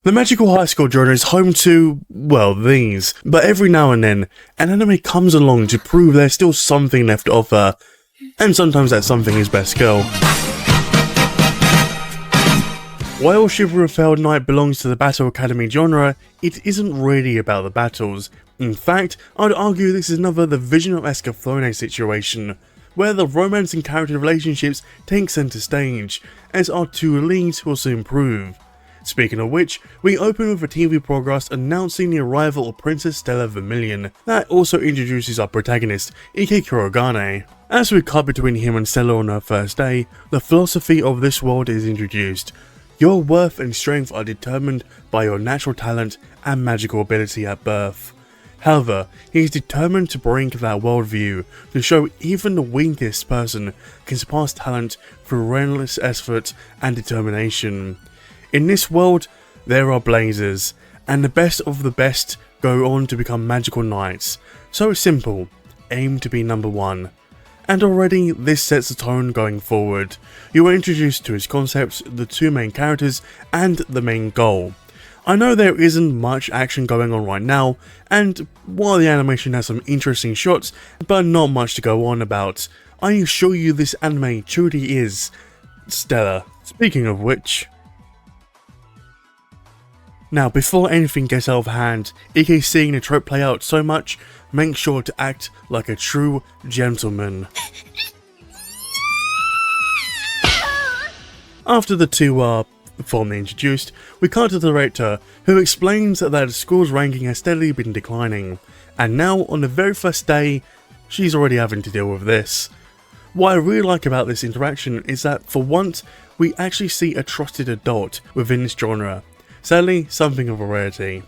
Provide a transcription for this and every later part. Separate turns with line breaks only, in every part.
The magical high school genre is home to, well, these, but every now and then, an anime comes along to prove there's still something left to offer, and sometimes that something is Best Girl. While Chivalry Failed Knight belongs to the Battle Academy genre, it isn't really about the battles. In fact, I'd argue this is another the Vision of 𝕎𝕒𝕟𝕒𝕒𝕒 situation, where the romance and character relationships take centre stage, as our two leads will soon prove. Speaking of which, we open with a TV broadcast announcing the arrival of Princess Stella Vermillion, that also introduces our protagonist, Ikki Kurogane. As we cut between him and Stella on her first day, the philosophy of this world is introduced. Your worth and strength are determined by your natural talent and magical ability at birth. However, he is determined to bring that worldview to show even the weakest person can surpass talent through relentless effort and determination. In this world, there are blazers, and the best of the best go on to become magical knights. So it's simple, aim to be number one. And already this sets the tone going forward. You are introduced to his concepts, the two main characters, and the main goal. I know there isn't much action going on right now, and while the animation has some interesting shots, but not much to go on about, I assure you this anime truly is stellar. Speaking of which... Now, before anything gets out of hand, Ikki seeing the trope play out so much, make sure to act like a true gentleman. After the two are formally introduced, we cut to the director, who explains that the school's ranking has steadily been declining, and now on the very first day, she's already having to deal with this. What I really like about this interaction is that for once, we actually see a trusted adult within this genre. Sadly, something of a rarity.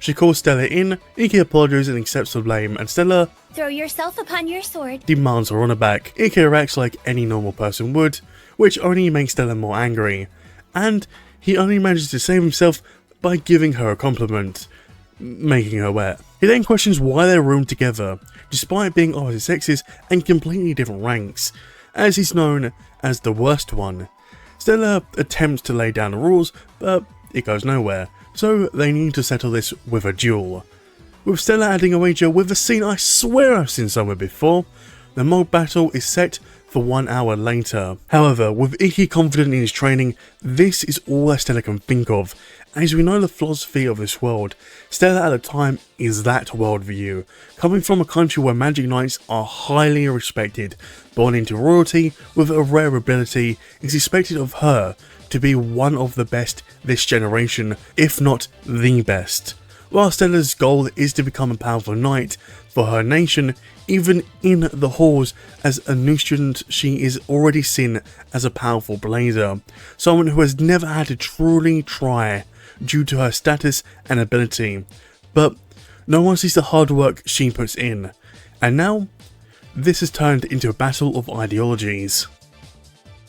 She calls Stella in, Ikki apologizes and accepts the blame, and Stella
throw yourself upon your sword,
demands her on her back. Ikki reacts like any normal person would, which only makes Stella more angry, and he only manages to save himself by giving her a compliment, making her wet. He then questions why they're roomed together, despite being opposite sexes and completely different ranks, as he's known as the worst one. Stella attempts to lay down the rules, but it goes nowhere, so they need to settle this with a duel. With Stella adding a wager with a scene I swear I've seen somewhere before, the mock battle is set for 1 hour later. However, with Ikki confident in his training, this is all that Stella can think of, as we know the philosophy of this world. Stella at the time is that worldview, coming from a country where magic knights are highly respected, born into royalty with a rare ability, is expected of her to be one of the best this generation, if not the best. While Stella's goal is to become a powerful knight for her nation, even in the halls as a new student she is already seen as a powerful blazer, someone who has never had to truly try due to her status and ability, but no one sees the hard work she puts in, and now this has turned into a battle of ideologies.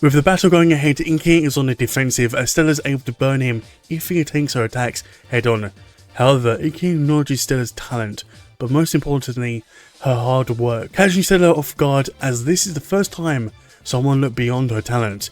With the battle going ahead, Ikki is on the defensive as Stella's able to burn him if he takes her attacks head on. However, Ikki acknowledges Stella's talent, but most importantly, her hard work, catching Stella off guard as this is the first time someone looked beyond her talent.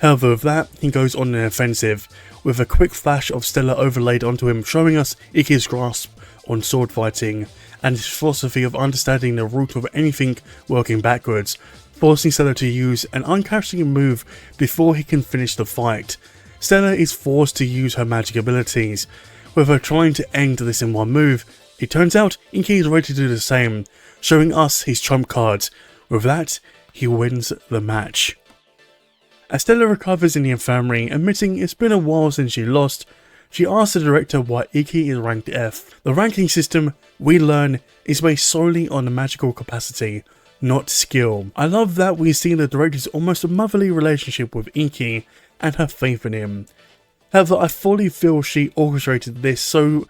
However, with that, he goes on the offensive, with a quick flash of Stella overlaid onto him, showing us Ikki's grasp on sword fighting, and his philosophy of understanding the root of anything working backwards, forcing Stella to use an uncharacteristic move before he can finish the fight. Stella is forced to use her magic abilities, with her trying to end this in one move. It turns out Ikki is ready to do the same, showing us his trump cards. With that, he wins the match. As Stella recovers in the infirmary, admitting it's been a while since she lost, she asks the director why Ikki is ranked F. The ranking system, we learn, is based solely on the magical capacity, not skill. I love that we see the director's almost motherly relationship with Ikki and her faith in him. However, I fully feel she orchestrated this so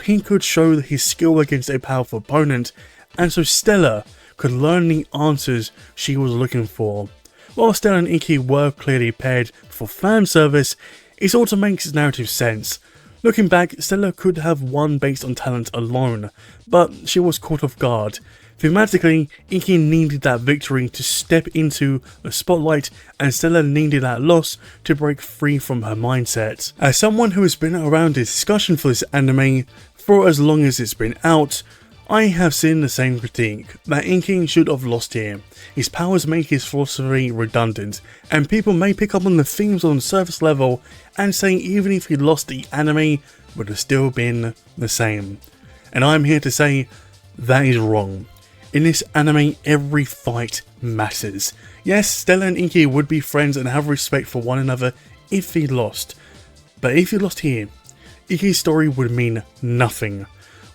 he could show his skill against a powerful opponent, and so Stella could learn the answers she was looking for. While Stella and Ikki were clearly paired for fan service, it also makes narrative sense. Looking back, Stella could have won based on talent alone, but she was caught off guard. Thematically, Ikki needed that victory to step into the spotlight, and Stella needed that loss to break free from her mindset. As someone who has been around the discussion for this anime for as long as it's been out, I have seen the same critique, that Ikki should have lost here. His powers make his philosophy redundant, and people may pick up on the themes on the surface level and say even if he lost, the anime would have still been the same. And I'm here to say that is wrong. In this anime, every fight matters. Yes, Stella and Ikki would be friends and have respect for one another if he lost. But if he lost here, Ikki's story would mean nothing.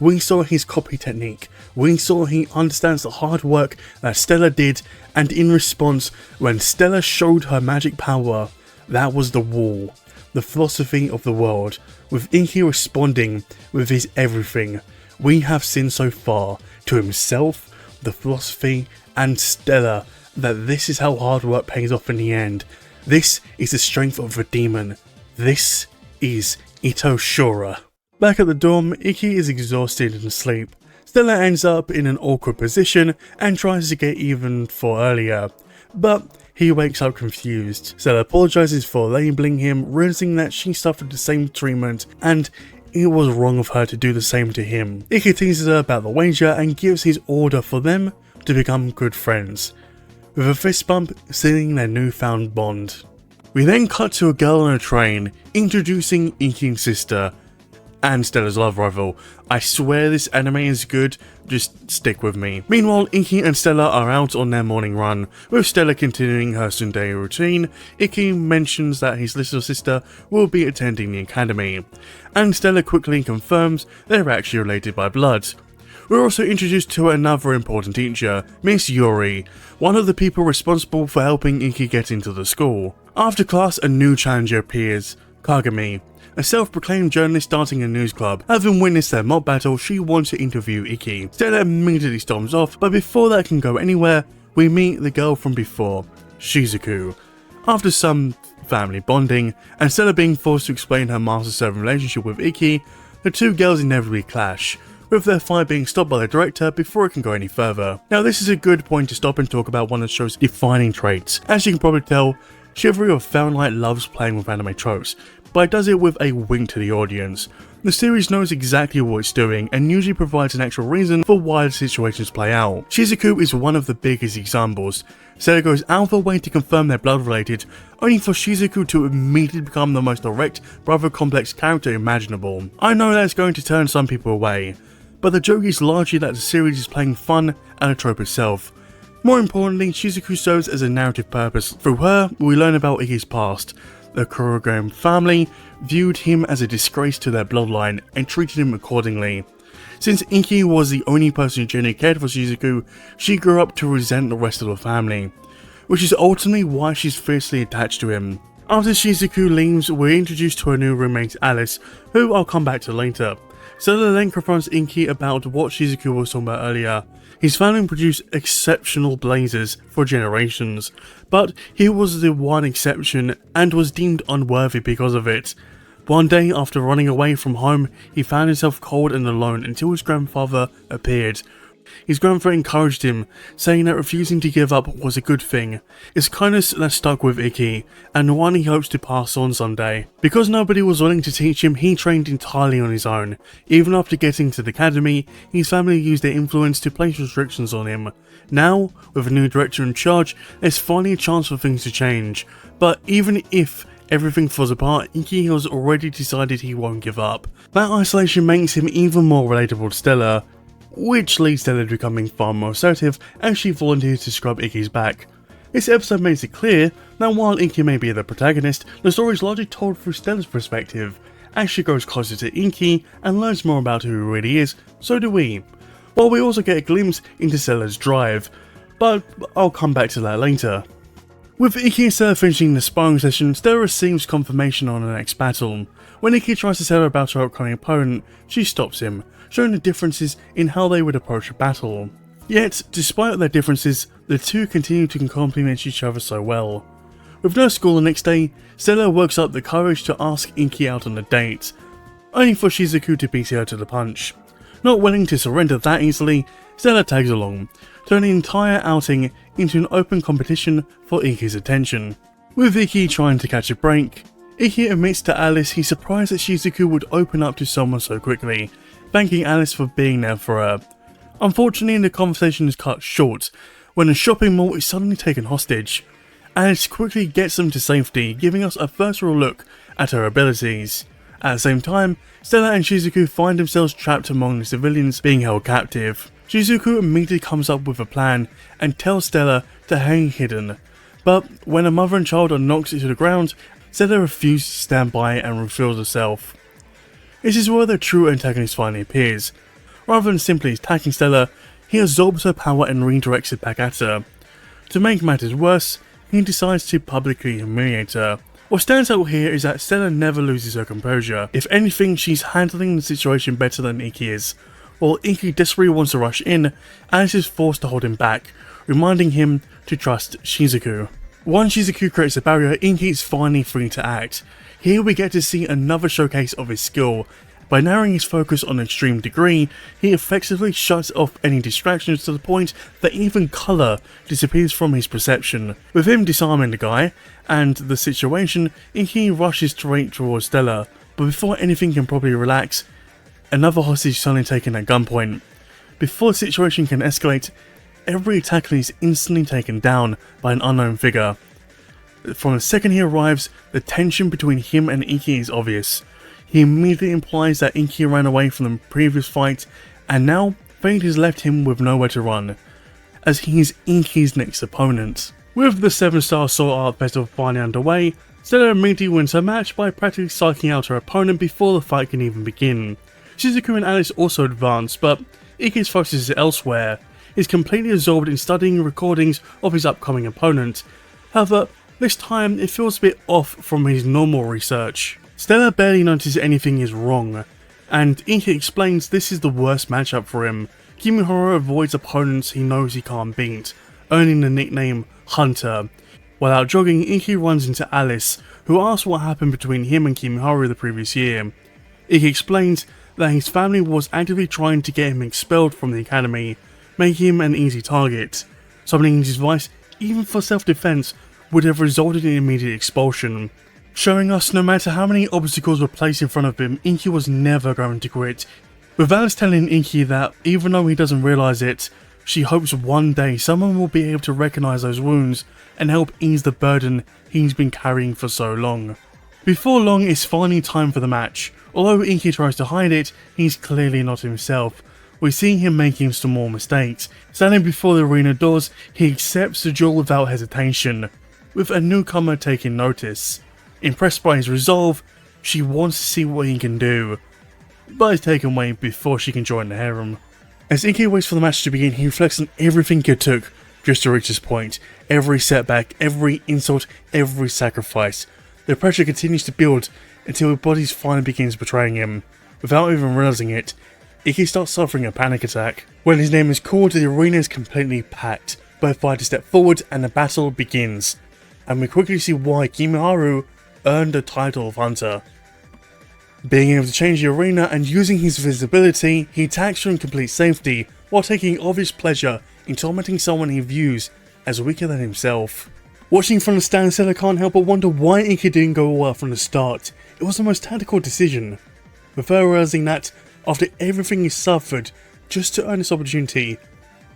We saw his copy technique, we saw he understands the hard work that Stella did, and in response, when Stella showed her magic power, that was the wall, the philosophy of the world, with Ikki responding with his everything we have seen so far to himself, the philosophy, and Stella, that this is how hard work pays off in the end. This is the strength of a demon. This is 𝕒𝕥𝕒𝕥. Back at the dorm, Ikki is exhausted and asleep. Stella ends up in an awkward position and tries to get even for earlier, but he wakes up confused. Stella apologizes for labeling him, realizing that she suffered the same treatment and it was wrong of her to do the same to him. Ikki teases her about the wager and gives his order for them to become good friends, with a fist bump sealing their newfound bond. We then cut to a girl on a train, introducing Ikki's sister, and Stella's love rival. I swear this anime is good, just stick with me. Meanwhile, Ikki and Stella are out on their morning run, with Stella continuing her Sunday routine. Ikki mentions that his little sister will be attending the academy, and Stella quickly confirms they're actually related by blood. We're also introduced to another important teacher, Miss Yuri, one of the people responsible for helping Ikki get into the school. After class, a new challenger appears, Kagami, a self-proclaimed journalist starting a news club. Having witnessed their mob battle, she wants to interview Ikki. Stella immediately storms off, but before that can go anywhere, we meet the girl from before, Shizuku. After some family bonding, and Stella being forced to explain her master-servant relationship with Ikki, the two girls inevitably clash, with their fight being stopped by the director before it can go any further. Now this is a good point to stop and talk about one of the show's defining traits. As you can probably tell, Chivalry of Fahrenheit loves playing with anime tropes, but it does it with a wink to the audience. The series knows exactly what it's doing and usually provides an actual reason for why the situations play out. Shizuku is one of the biggest examples. Stella goes out of her way to confirm they're blood related, only for Shizuku to immediately become the most direct brother complex character imaginable. I know that's going to turn some people away, but the joke is largely that the series is playing fun at the trope itself. More importantly, Shizuku serves as a narrative purpose. Through her, we learn about Ikki's past. The Kurogane family viewed him as a disgrace to their bloodline and treated him accordingly. Since Ikki was the only person who genuinely cared for Shizuku, she grew up to resent the rest of the family, which is ultimately why she's fiercely attached to him. After Shizuku leaves, we're introduced to her new roommate Alice, who I'll come back to later. Stella then confronts Ikki about what Shizuku was talking about earlier. His family produced exceptional blazers for generations, but he was the one exception and was deemed unworthy because of it. One day, after running away from home, he found himself cold and alone until his grandfather appeared. His grandfather encouraged him, saying that refusing to give up was a good thing. It's kindness that stuck with Ikki, and one he hopes to pass on someday. Because nobody was willing to teach him, he trained entirely on his own. Even after getting to the academy, his family used their influence to place restrictions on him. Now, with a new director in charge, there's finally a chance for things to change. But even if everything falls apart, Ikki has already decided he won't give up. That isolation makes him even more relatable to Stella, which leads Stella to becoming far more assertive as she volunteers to scrub Ikki's back. This episode makes it clear that while Ikki may be the protagonist, the story is largely told through Stella's perspective. As she grows closer to Ikki and learns more about who he really is, so do we. While we also get a glimpse into Stella's drive, but I'll come back to that later. With Ikki and Stella finishing the sparring session, Stella receives confirmation on the next battle. When Ikki tries to tell her about her upcoming opponent, she stops him, showing the differences in how they would approach a battle. Yet, despite their differences, the two continue to complement each other so well. With no school the next day, Stella works up the courage to ask Ikki out on a date. only for Shizuku to beat her to the punch. Not willing to surrender that easily, Stella tags along, turning the entire outing into an open competition for Ikki's attention. With Ikki trying to catch a break, Ikki admits to Alice he's surprised that Shizuku would open up to someone so quickly, thanking Alice for being there for her. Unfortunately, the conversation is cut short when a shopping mall is suddenly taken hostage. Alice quickly gets them to safety, giving us a first real look at her abilities. At the same time, Stella and Shizuku find themselves trapped among the civilians being held captive. Shizuku immediately comes up with a plan and tells Stella to hang hidden, but when a mother and child are knocked to the ground, Stella refuses to stand by and reveals herself. This is where the true antagonist finally appears. Rather than simply attacking Stella, he absorbs her power and redirects it back at her. To make matters worse, he decides to publicly humiliate her. What stands out here is that Stella never loses her composure. If anything, she's handling the situation better than Ikki is. While Ikki desperately wants to rush in, Alice is forced to hold him back, reminding him to trust Shizuku. Once Shizuku creates a barrier, Ikki is finally free to act. Here we get to see another showcase of his skill. By narrowing his focus on an extreme degree, he effectively shuts off any distractions to the point that even colour disappears from his perception. With him disarming the guy and the situation, Ikki rushes straight towards Stella, but before anything can properly relax, another hostage is suddenly taken at gunpoint. Before the situation can escalate, every attacker is instantly taken down by an unknown figure. From the second he arrives, the tension between him and Ikki is obvious. He immediately implies that Ikki ran away from the previous fight, and now fate has left him with nowhere to run, as he is Ikki's next opponent. With the 7-star Sword Art Festival finally underway, Stella immediately wins her match by practically psyching out her opponent before the fight can even begin. Shizuku and Alice also advance, but Ikki's focus is elsewhere. He's completely absorbed in studying recordings of his upcoming opponent. However, this time it feels a bit off from his normal research. Stella barely notices anything is wrong, and Ikki explains this is the worst matchup for him. Kimihara avoids opponents he knows he can't beat, earning the nickname Hunter. While out jogging, Ikki runs into Alice, who asks what happened between him and Kimihara the previous year. Ikki explains that his family was actively trying to get him expelled from the academy, making him an easy target. Summoning his device, even for self-defense, would have resulted in immediate expulsion. Showing us no matter how many obstacles were placed in front of him, Ikki was never going to quit. With Alice telling Ikki that even though he doesn't realise it, she hopes one day someone will be able to recognise those wounds and help ease the burden he's been carrying for so long. Before long, it's finally time for the match. Although Ikki tries to hide it, he's clearly not himself. We see him making some more mistakes. Standing before the arena doors, he accepts the duel without hesitation, with a newcomer taking notice. Impressed by his resolve, she wants to see what he can do, but is taken away before she can join the harem. As Ikki waits for the match to begin, he reflects on everything it took just to reach this point. Every setback, every insult, every sacrifice. The pressure continues to build until his body finally begins betraying him. Without even realizing it, Ikki starts suffering a panic attack. When his name is called, the arena is completely packed. Both fighters step forward and the battle begins. And we quickly see why Kimihara earned the title of Hunter. Being able to change the arena and using his visibility, he attacks from complete safety, while taking obvious pleasure in tormenting someone he views as weaker than himself. Watching from the stand, Stella can't help but wonder why Ikki didn't go well from the start. It was the most tactical decision. With her realizing that, after everything he suffered just to earn this opportunity,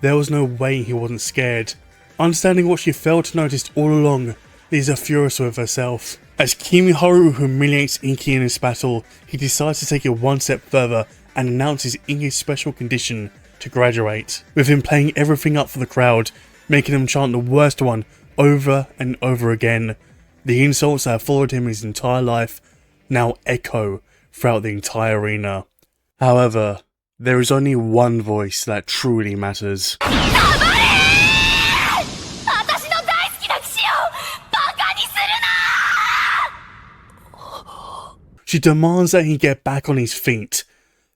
there was no way he wasn't scared. Understanding what she failed to notice all along, leaves her furious with herself. As Kimihara humiliates Ikki in this battle, he decides to take it one step further and announces Ikki's special condition to graduate, with him playing everything up for the crowd, making them chant the worst one over and over again. The insults that have followed him his entire life now echo throughout the entire arena. However, there is only one voice that truly matters. She demands that he get back on his feet.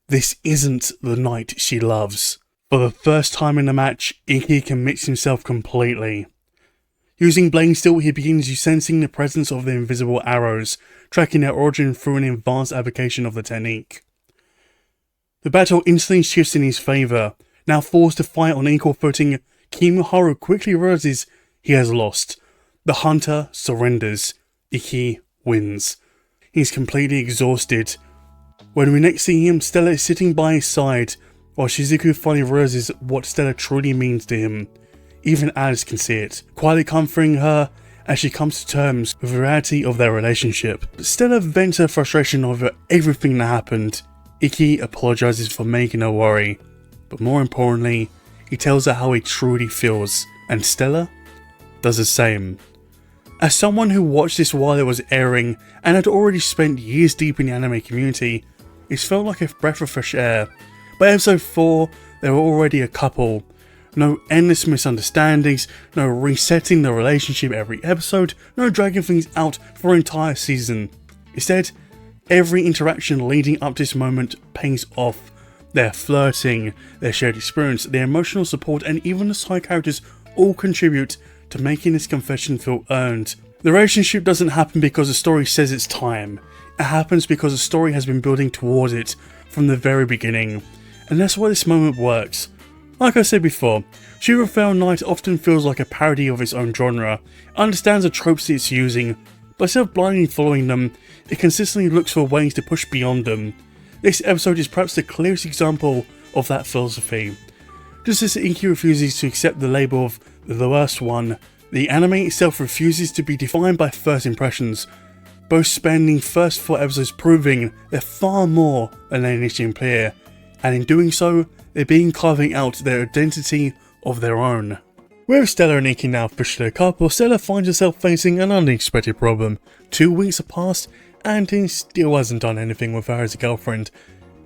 This isn't the knight she loves. For the first time in the match, Ikki commits himself completely. Using Blade Steel, he begins sensing the presence of the invisible arrows, tracking their origin through an advanced application of the technique. The battle instantly shifts in his favour. Now forced to fight on equal footing, Kimiharu quickly realizes he has lost. The hunter surrenders. Ikki wins. He's completely exhausted. When we next see him, Stella is sitting by his side, while Shizuku finally realizes what Stella truly means to him. Even Alice can see it, quietly comforting her as she comes to terms with the reality of their relationship. Stella vents her frustration over everything that happened. Ikki apologizes for making her worry, but more importantly, he tells her how he truly feels, and Stella does the same. As someone who watched this while it was airing and had already spent years deep in the anime community, it felt like a breath of fresh air. By episode 4, they were already a couple. No endless misunderstandings, no resetting the relationship every episode, no dragging things out for an entire season. Instead, every interaction leading up to this moment pays off. Their flirting, their shared experience, their emotional support, and even the side characters all contribute to making this confession feel earned. The relationship doesn't happen because the story says it's time. It happens because the story has been building towards it from the very beginning. And that's why this moment works. Like I said before, Chivalry Knight often feels like a parody of its own genre, understands the tropes it's using, but instead of blindly following them, it consistently looks for ways to push beyond them. This episode is perhaps the clearest example of that philosophy. Just as Ikki refuses to accept the label of the worst one, the anime itself refuses to be defined by first impressions, both spending first 4 episodes proving they're far more than they initially imply, and in doing so, they're carving out their identity of their own. With Stella and Ikki now officially a couple, Stella finds herself facing an unexpected problem. 2 weeks have passed, and he still hasn't done anything with her as a girlfriend.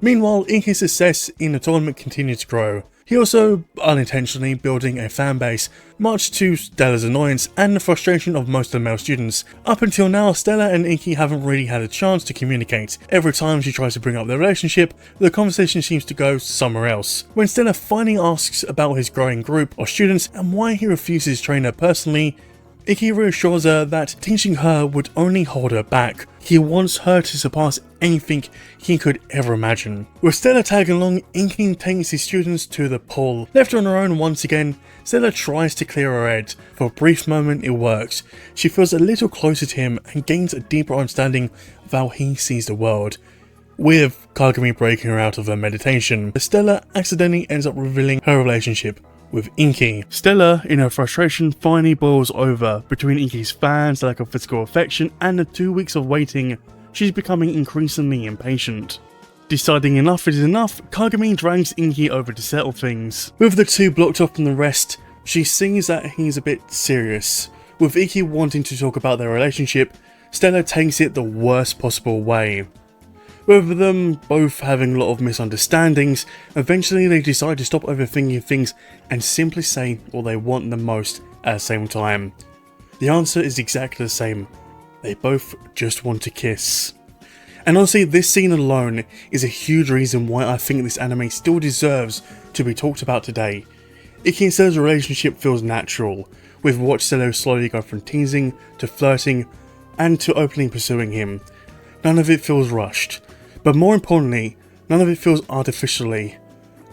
Meanwhile, Ikki's success in the tournament continues to grow. He also unintentionally building a fanbase, much to Stella's annoyance and the frustration of most of the male students. Up until now, Stella and Ikki haven't really had a chance to communicate. Every time she tries to bring up their relationship, the conversation seems to go somewhere else. When Stella finally asks about his growing group of students and why he refuses to train her personally, Ikki reassures her that teaching her would only hold her back. He wants her to surpass anything he could ever imagine. With Stella tagging along, Ikki takes his students to the pool. Left on her own once again, Stella tries to clear her head. For a brief moment it works. She feels a little closer to him and gains a deeper understanding of how he sees the world. With Kagami breaking her out of her meditation, Stella accidentally ends up revealing her relationship with Ikki. Stella, in her frustration, finally boils over. Between Ikki's fans, lack of physical affection, and the 2 weeks of waiting, she's becoming increasingly impatient. Deciding enough is enough, Kagami drags Ikki over to settle things. With the two blocked off from the rest, she sees that he's a bit serious. With Ikki wanting to talk about their relationship, Stella takes it the worst possible way. With them both having a lot of misunderstandings, eventually they decide to stop overthinking things and simply say what they want the most at the same time. The answer is exactly the same. They both just want to kiss. And honestly, this scene alone is a huge reason why I think this anime still deserves to be talked about today. Ikki and Stella's relationship feels natural. We've watched Stella slowly go from teasing to flirting and to openly pursuing him. None of it feels rushed. But more importantly, none of it feels artificially.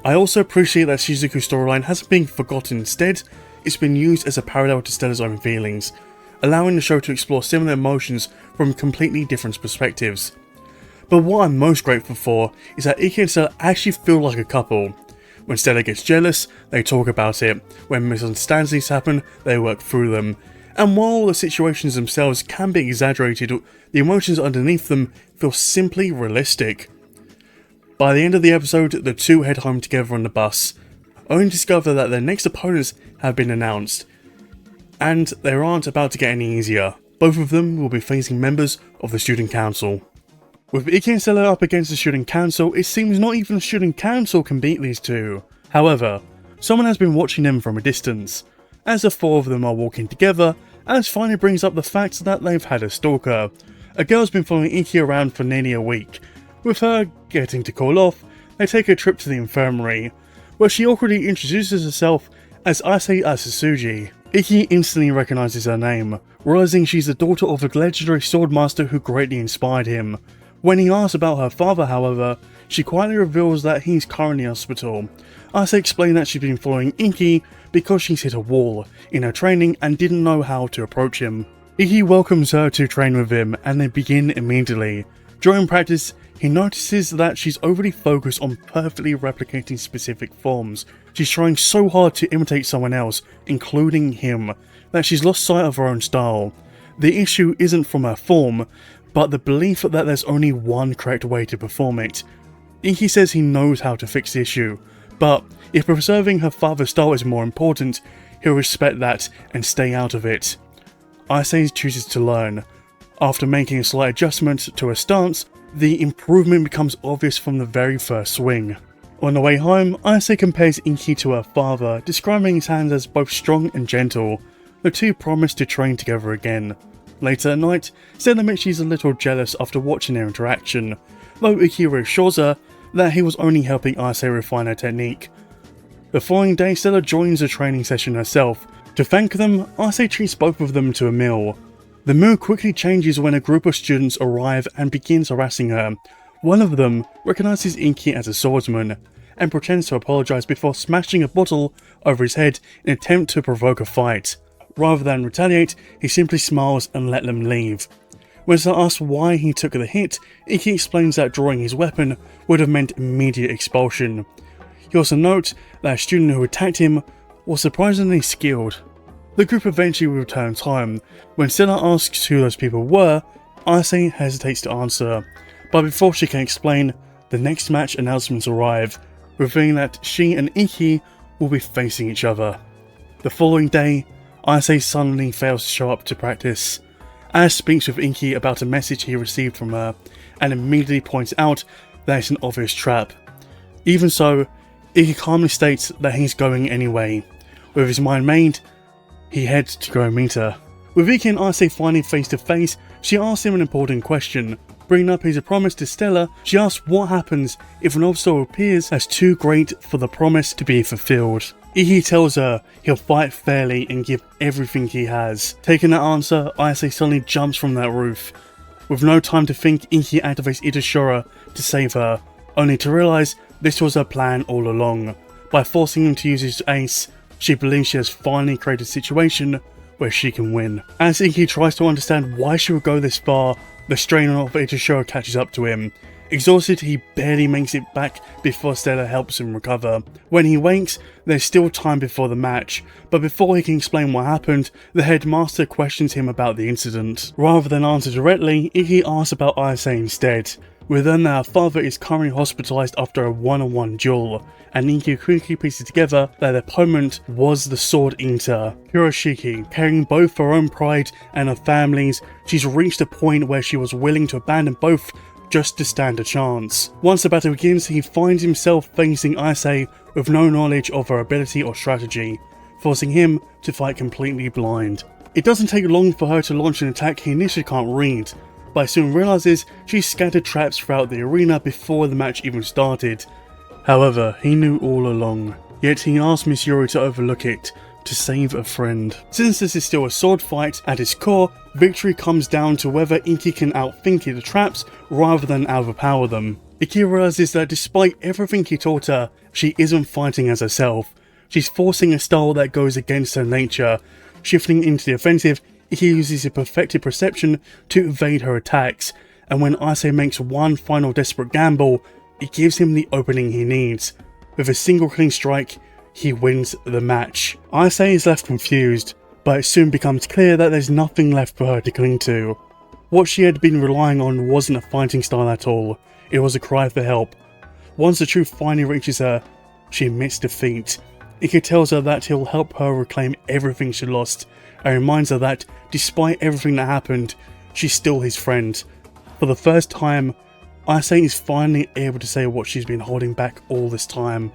I also appreciate that Shizuku's storyline hasn't been forgotten. Instead, it's been used as a parallel to Stella's own feelings, allowing the show to explore similar emotions from completely different perspectives. But what I'm most grateful for is that Ikki and Stella actually feel like a couple. When Stella gets jealous, they talk about it. When misunderstandings happen, they work through them. And while the situations themselves can be exaggerated, the emotions underneath them feel simply realistic. By the end of the episode, the two head home together on the bus, only to discover that their next opponents have been announced. And they aren't about to get any easier. Both of them will be facing members of the student council. With Ikki and Stella up against the student council, it seems not even the student council can beat these two. However, someone has been watching them from a distance. As the 4 of them are walking together, Alice finally brings up the fact that they've had a stalker. A girl's been following Ikki around for nearly a week. With her getting to call off, they take a trip to the infirmary, where she awkwardly introduces herself as Ase Asasuji. Ikki instantly recognizes her name, realizing she's the daughter of a legendary swordmaster who greatly inspired him. When he asks about her father, however, she quietly reveals that he's currently in hospital. Ayase explains that she's been following Ikki because she's hit a wall in her training and didn't know how to approach him. Ikki welcomes her to train with him and they begin immediately. During practice, he notices that she's overly focused on perfectly replicating specific forms. She's trying so hard to imitate someone else, including him, that she's lost sight of her own style. The issue isn't from her form, but the belief that there's only one correct way to perform it. Ikki says he knows how to fix the issue, but if preserving her father's style is more important, he'll respect that and stay out of it. Ayase chooses to learn. After making a slight adjustment to her stance, the improvement becomes obvious from the very first swing. On the way home, Ayase compares Ikki to her father, describing his hands as both strong and gentle. The two promise to train together again. Later at night, Stella admits she's a little jealous after watching their interaction, though Ikki reassures her that he was only helping Ayase refine her technique. The following day, Stella joins the training session herself. To thank them, Ayase treats both of them to a meal. The mood quickly changes when a group of students arrive and begins harassing her. One of them recognizes Ikki as a swordsman and pretends to apologize before smashing a bottle over his head in an attempt to provoke a fight. Rather than retaliate, he simply smiles and let them leave. When Stella asks why he took the hit, Ikki explains that drawing his weapon would have meant immediate expulsion. He also notes that a student who attacked him was surprisingly skilled. The group eventually returns home. When Stella asks who those people were, Ayase hesitates to answer, but before she can explain, the next match announcements arrive, revealing that she and Ikki will be facing each other. The following day, Ayase suddenly fails to show up to practice. Ash speaks with Ikki about a message he received from her, and immediately points out that it's an obvious trap. Even so, Ikki calmly states that he's going anyway. With his mind made, he heads to go meet her. With Ikki and Ayase finally face to face, she asks him an important question. Bringing up his promise to Stella, she asks what happens if an obstacle appears as too great for the promise to be fulfilled. Ikki tells her he'll fight fairly and give everything he has. Taking that answer, Ayase suddenly jumps from that roof. With no time to think, Ikki activates 𝕉𝕬𝕉 to save her, only to realize this was her plan all along. By forcing him to use his ace, she believes she has finally created a situation where she can win. As Ikki tries to understand why she would go this far, the strain of 𝕉𝕬𝕉 catches up to him. Exhausted, he barely makes it back before Stella helps him recover. When he wakes, there's still time before the match, but before he can explain what happened, the headmaster questions him about the incident. Rather than answer directly, Ikki asks about Ayase instead. We learn that her father is currently hospitalized after a one-on-one duel, and Ikki quickly pieces together that the opponent was the sword eater, Hiroshiki. Carrying both her own pride and her family's, she's reached a point where she was willing to abandon both just to stand a chance. Once the battle begins, he finds himself facing Ayase with no knowledge of her ability or strategy, forcing him to fight completely blind. It doesn't take long for her to launch an attack he initially can't read, but soon realizes she's scattered traps throughout the arena before the match even started. However, he knew all along, yet he asked Miss Yuri to overlook it, to save a friend. Since this is still a sword fight, at its core, victory comes down to whether Ikki can outthink the traps rather than overpower them. Ikki realizes that despite everything he taught her, she isn't fighting as herself. She's forcing a style that goes against her nature. Shifting into the offensive, Ikki uses his perfected perception to evade her attacks, and when Ayase makes one final desperate gamble, it gives him the opening he needs. With a single clean strike, he wins the match. Ayase is left confused, but it soon becomes clear that there's nothing left for her to cling to. What she had been relying on wasn't a fighting style at all, it was a cry for help. Once the truth finally reaches her, she admits defeat. Ikki tells her that he'll help her reclaim everything she lost, and reminds her that, despite everything that happened, she's still his friend. For the first time, Ayase is finally able to say what she's been holding back all this time.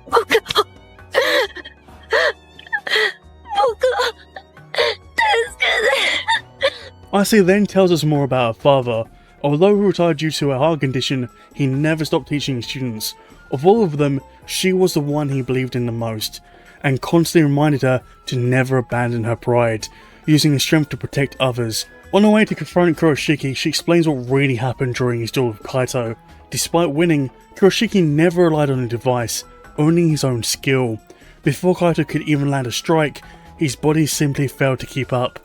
Ayase then tells us more about her father. Although he retired due to a heart condition, he never stopped teaching his students. Of all of them, she was the one he believed in the most. and constantly reminded her to never abandon her pride, using the strength to protect others. On her way to confront Kuroshiki, she explains what really happened during his duel with Kaito. Despite winning, Kuroshiki never relied on a device, only his own skill. Before Kaito could even land a strike, his body simply failed to keep up.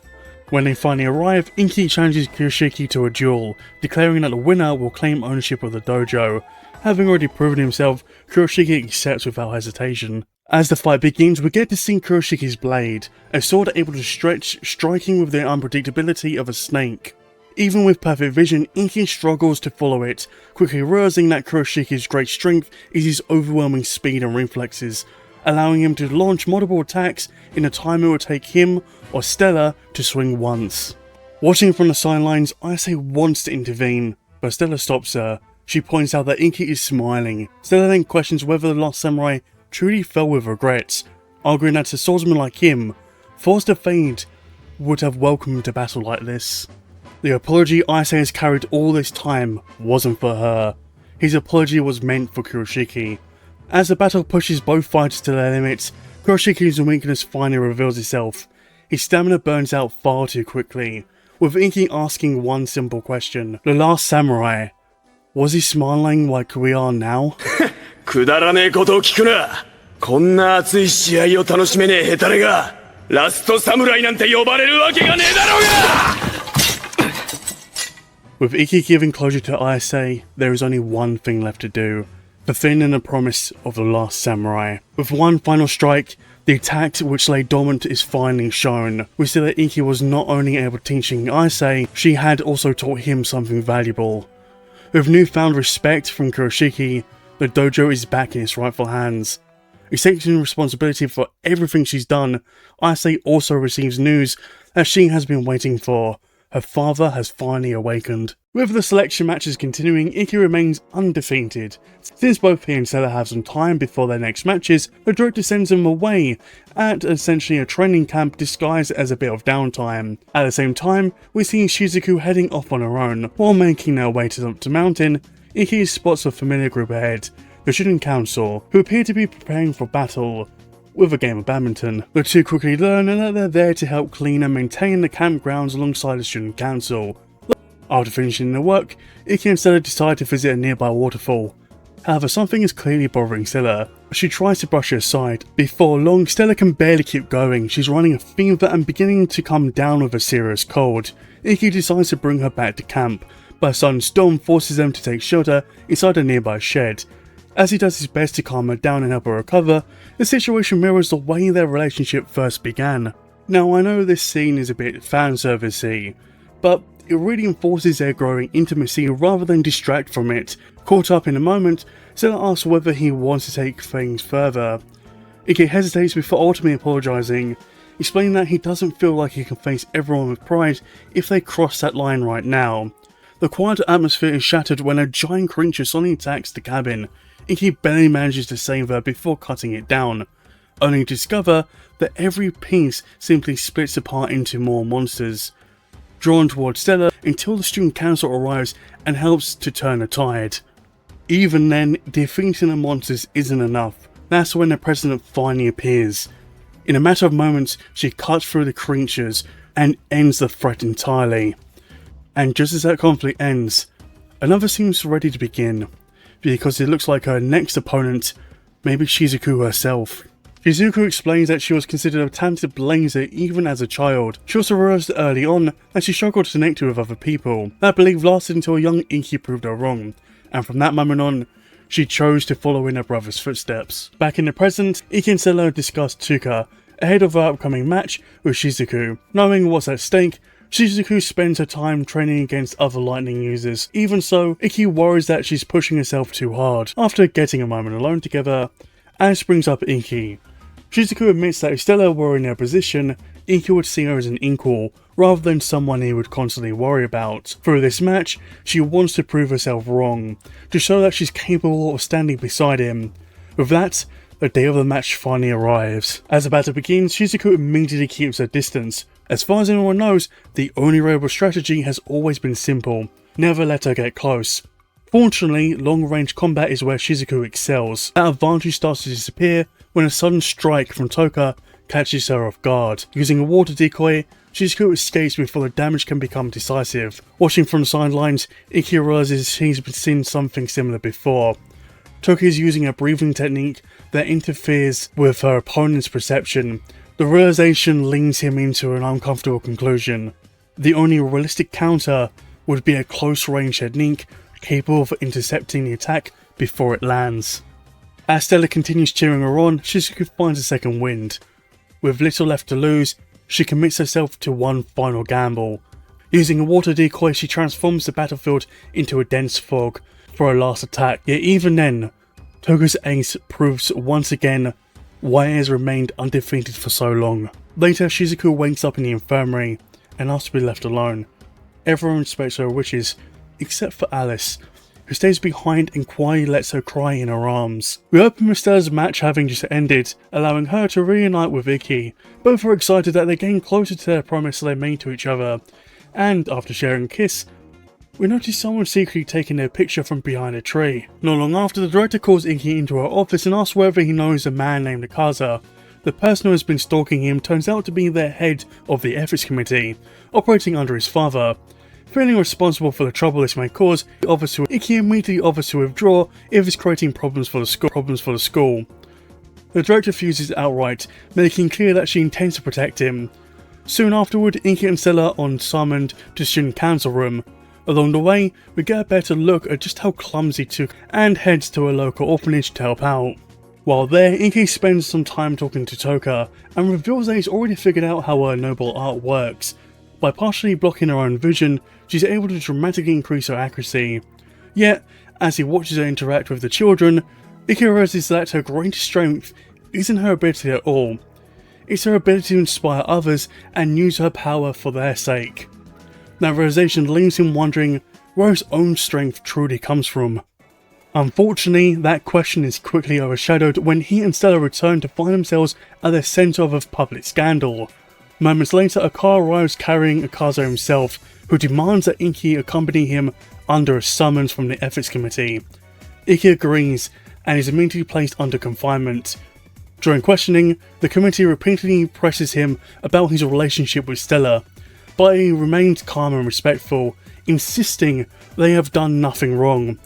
When they finally arrive, Ikki challenges Kuroshiki to a duel, declaring that the winner will claim ownership of the dojo. Having already proven himself, Kuroshiki accepts without hesitation. As the fight begins, we get to see Kuroshiki's blade, a sword able to stretch, striking with the unpredictability of a snake. Even with perfect vision, Ikki struggles to follow it, quickly realizing that Kuroshiki's great strength is his overwhelming speed and reflexes, allowing him to launch multiple attacks in a time it would take him or Stella to swing once. Watching from the sidelines, Ayase wants to intervene, but Stella stops her. She points out that Ikki is smiling. Stella then questions whether the last samurai truly fell with regrets, arguing that a swordsman like him, forced to fade, would have welcomed a battle like this. The apology Ayase has carried all this time wasn't for her. His apology was meant for Kuroshiki. As the battle pushes both fighters to their limits, Kuroshiki's weakness finally reveals itself. His stamina burns out far too quickly, with Ikki asking one simple question. The last samurai, was he smiling like we are now?
くだらねえことを聞くな。こんな熱い試合を楽しめねえヘタレがラストサムライなんて呼ばれるわけがねえだろうが
With Ikki giving closure to Ayase, there is only one thing left to do. Fulfilling the promise of the last samurai. With one final strike, the attack which lay dormant is finally shown. We see that Ikki was not only able to teach Ayase, she had also taught him something valuable. With newfound respect from Kuroshiki, the dojo is back in its rightful hands. Accepting responsibility for everything she's done, Ayase also receives news that she has been waiting for. Her father has finally awakened. With the selection matches continuing, Ikki remains undefeated. Since both he and Stella have some time before their next matches, the director sends them away at essentially a training camp disguised as a bit of downtime. At the same time, we see Shizuku heading off on her own. While making their way to the mountain, Ikki spots a familiar group ahead, the Student Council, who appear to be preparing for battle with a game of badminton. The two quickly learn that they're there to help clean and maintain the campgrounds alongside the Student Council. After finishing the work, Ikki and Stella decide to visit a nearby waterfall. However, something is clearly bothering Stella. She tries to brush it aside. Before long, Stella can barely keep going. She's running a fever and beginning to come down with a serious cold. Ikki decides to bring her back to camp, but a sudden storm forces them to take shelter inside a nearby shed. As he does his best to calm her down and help her recover, the situation mirrors the way their relationship first began. Now, I know this scene is a bit fanservice-y, but it really enforces their growing intimacy rather than distract from it. Caught up in a moment, Stella asks whether he wants to take things further. Ikki hesitates before ultimately apologising, explaining that he doesn't feel like he can face everyone with pride if they cross that line right now. The quiet atmosphere is shattered when a giant creature suddenly attacks the cabin. Ikki barely manages to save her before cutting it down, only to discover that every piece simply splits apart into more monsters, drawn towards Stella until the Student Council arrives and helps to turn the tide. Even then, defeating the monsters isn't enough. That's when the president finally appears. In a matter of moments, she cuts through the creatures and ends the threat entirely. And just as that conflict ends, another seems ready to begin, because it looks like her next opponent may be Shizuku herself. Shizuku explains that she was considered a talented blazer even as a child. She also realized early on that she struggled to connect with other people. That belief lasted until a young Ikki proved her wrong, and from that moment on, she chose to follow in her brother's footsteps. Back in the present, Ikki and Stella discuss Tsuka, ahead of her upcoming match with Shizuku. Knowing what's at stake, Shizuku spends her time training against other lightning users. Even so, Ikki worries that she's pushing herself too hard. After getting a moment alone together, Alice brings up Ikki. Shizuku admits that if Stella were in her position, Ikki would see her as an equal, rather than someone he would constantly worry about. Through this match, she wants to prove herself wrong, to show that she's capable of standing beside him. With that, the day of the match finally arrives. As the battle begins, Shizuku immediately keeps her distance. As far as anyone knows, the only reliable strategy has always been simple: never let her get close. Fortunately, long-range combat is where Shizuku excels. That advantage starts to disappear when a sudden strike from Toka catches her off guard. Using a water decoy, Shizuku escapes before the damage can become decisive. Watching from the sidelines, Ikki realizes he's seen something similar before. Toka is using a breathing technique that interferes with her opponent's perception. The realization leads him into an uncomfortable conclusion. The only realistic counter would be a close-range technique capable of intercepting the attack before it lands. As Stella continues cheering her on, Shizuku finds a second wind. With little left to lose, she commits herself to one final gamble. Using a water decoy, she transforms the battlefield into a dense fog for her last attack. Yet even then, Toka's ace proves once again why it has remained undefeated for so long. Later, Shizuku wakes up in the infirmary and asks to be left alone. Everyone respects her wishes, except for Alice, who stays behind and quietly lets her cry in her arms. We open with Stella's match having just ended, allowing her to reunite with Ikki. Both are excited that they're getting closer to their promise they made to each other, and after sharing a kiss, we notice someone secretly taking their picture from behind a tree. Not long after, the director calls Ikki into her office and asks whether he knows a man named Akaza. The person who has been stalking him turns out to be the head of the ethics committee, operating under his father. Feeling responsible for the trouble this may cause, Ikki immediately offers to withdraw if it's creating problems for the school. The director refuses outright, making clear that she intends to protect him. Soon afterward, Ikki and Stella are summoned to student council room. Along the way, we get a better look at just how clumsy Toka and heads to a local orphanage to help out. While there, Ikki spends some time talking to Toka and reveals that he's already figured out how her noble art works. By partially blocking her own vision, she's able to dramatically increase her accuracy. Yet, as he watches her interact with the children, Ikki realizes that her greatest strength isn't her ability at all. It's her ability to inspire others and use her power for their sake. That realization leaves him wondering where his own strength truly comes from. Unfortunately, that question is quickly overshadowed when he and Stella return to find themselves at the centre of a public scandal. Moments later, a car arrives carrying Akaza himself, who demands that Ikki accompany him under a summons from the ethics committee. Ikki agrees and is immediately placed under confinement. During questioning, the committee repeatedly presses him about his relationship with Stella, but he remains calm and respectful, insisting they have done nothing wrong.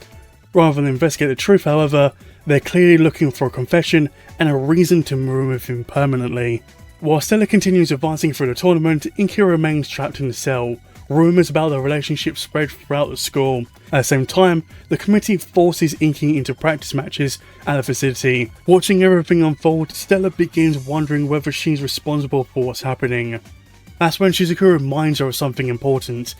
Rather than investigate the truth, however, they're clearly looking for a confession and a reason to remove him permanently. While Stella continues advancing through the tournament, Ikki remains trapped in the cell. Rumours about their relationship spread throughout the school. At the same time, the committee forces Ikki into practice matches at the facility. Watching everything unfold, Stella begins wondering whether she's responsible for what's happening. That's when Shizuku reminds her of something important.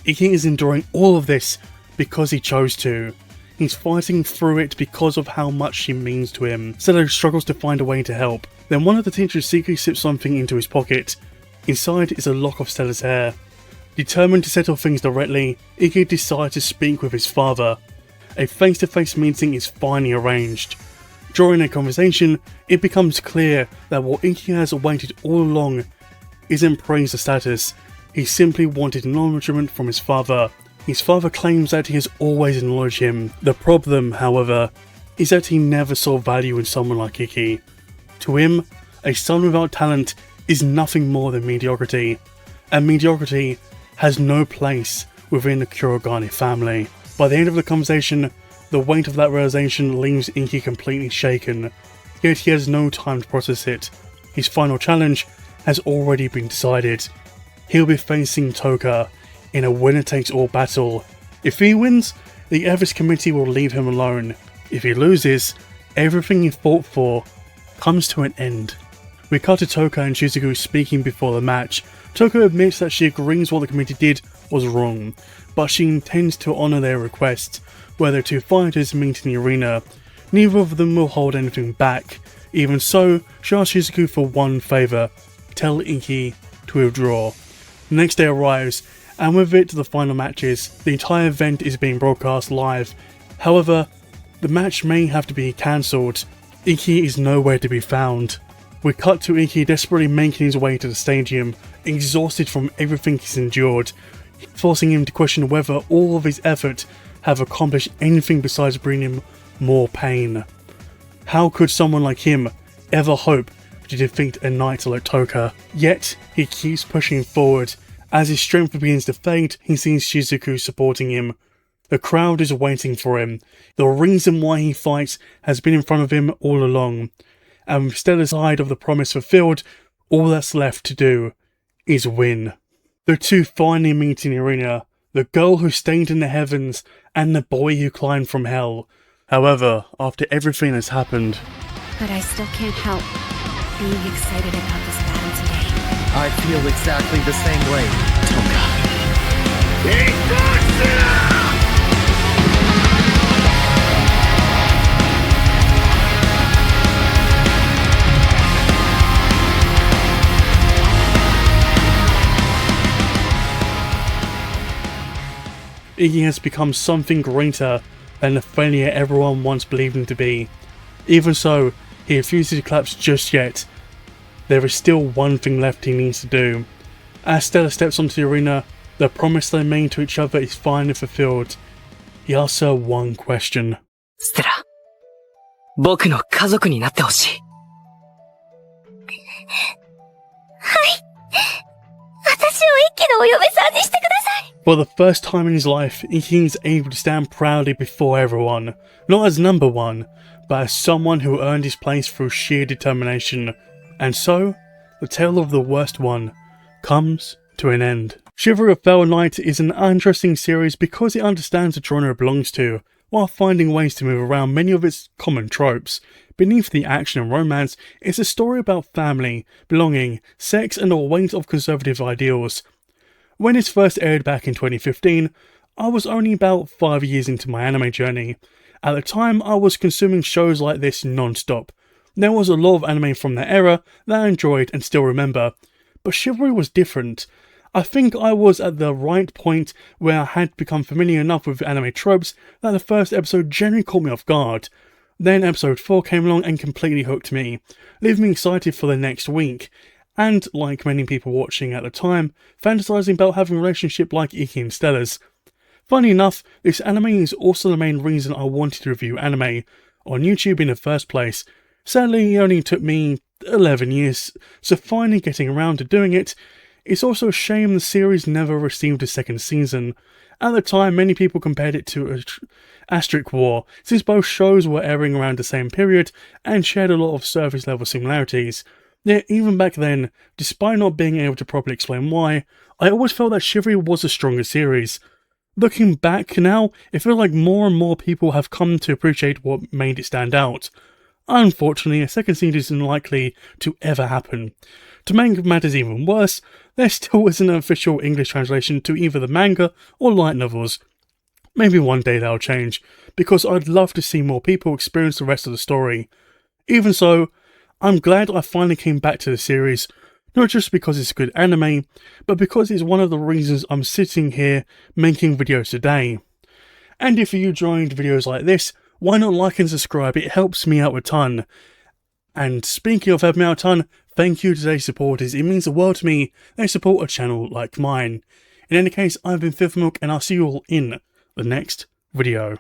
Ikki is enduring all of this because he chose to. He's fighting through it because of how much she means to him. Stella struggles to find a way to help. Then one of the teachers secretly slips something into his pocket. Inside is a lock of Stella's hair. Determined to settle things directly, Ikki decides to speak with his father. A face-to-face meeting is finally arranged. During their conversation, it becomes clear that what Ikki has awaited all along isn't praise or status. He simply wanted acknowledgement from his father. His father claims that he has always acknowledged him. The problem, however, is that he never saw value in someone like Ikki. To him, a son without talent is nothing more than mediocrity, and mediocrity has no place within the Kurogane family. By the end of the conversation, the weight of that realization leaves Ikki completely shaken, yet he has no time to process it. His final challenge has already been decided. He'll be facing Toka in a winner-takes-all battle. If he wins, the ethics committee will leave him alone. If he loses, everything he fought for comes to an end. We cut to Toka and Shizuku speaking before the match. Toka admits that she agrees what the committee did was wrong, but she intends to honour their request. Where the two fighters meet in the arena, neither of them will hold anything back. Even so, she asks Shizuku for one favour: tell Ikki to withdraw. The next day arrives, and with it the final matches. The entire event is being broadcast live. However, the match may have to be cancelled. Ikki is nowhere to be found. We cut to Ikki desperately making his way to the stadium, exhausted from everything he's endured, forcing him to question whether all of his effort have accomplished anything besides bringing him more pain. How could someone like him ever hope to defeat a knight like Toka. Yet, he keeps pushing forward. As his strength begins to fade, he sees Shizuku supporting him. The crowd is waiting for him. The reason why he fights has been in front of him all along. And with Stella's side of the promise fulfilled, all that's left to do is win. The two finally meet in the arena, the girl who stayed in the heavens and the boy who climbed from hell. However, after everything has happened,
But I still can't help being excited about this battle today.
I feel exactly the same way, Toka.
Ikki has become something greater than the failure everyone once believed him to be. Even so, he refuses to collapse just yet. There is still one thing left he needs to do. As Stella steps onto the arena, the promise they made to each other is finally fulfilled. He asks her one question.
ステラ、僕の家族になってほしい。
私を一気のお嫁さんにしてください。
For the first time in his life, Ikki is able to stand proudly before everyone, not as number one, but as someone who earned his place through sheer determination. And so, the tale of the worst one comes to an end. Chivalry of Fell Knight is an interesting series because it understands the genre it belongs to, while finding ways to move around many of its common tropes. Beneath the action and romance is a story about family, belonging, sex and a weight of conservative ideals. When it first aired back in 2015, I was only about 5 years into my anime journey. At the time, I was consuming shows like this non-stop. There was a lot of anime from that era that I enjoyed and still remember, but Chivalry was different. I think I was at the right point where I had become familiar enough with anime tropes that the first episode generally caught me off guard. Then episode 4 came along and completely hooked me, leaving me excited for the next week. And, like many people watching at the time, fantasizing about having a relationship like Ikki and Stella's. Funny enough, this anime is also the main reason I wanted to review anime on YouTube in the first place. Sadly, it only took me 11 years, so finally getting around to doing it. It's also a shame the series never received a second season. At the time, many people compared it to Asterisk War, since both shows were airing around the same period and shared a lot of surface level similarities. Yet even back then, despite not being able to properly explain why, I always felt that Chivalry was a stronger series. Looking back now, it feels like more and more people have come to appreciate what made it stand out. Unfortunately, a second season isn't likely to ever happen. To make matters even worse, there still isn't an official English translation to either the manga or light novels. Maybe one day that'll change, because I'd love to see more people experience the rest of the story. Even so, I'm glad I finally came back to the series, not just because it's good anime, but because it's one of the reasons I'm sitting here making videos today. And if you enjoyed videos like this, why not like and subscribe? It helps me out a ton. And speaking of helping me out a ton, thank you to today's supporters. It means the world to me they support a channel like mine. In any case, I've been 𝕉𝕉𝕉𝕉, and I'll see you all in the next video.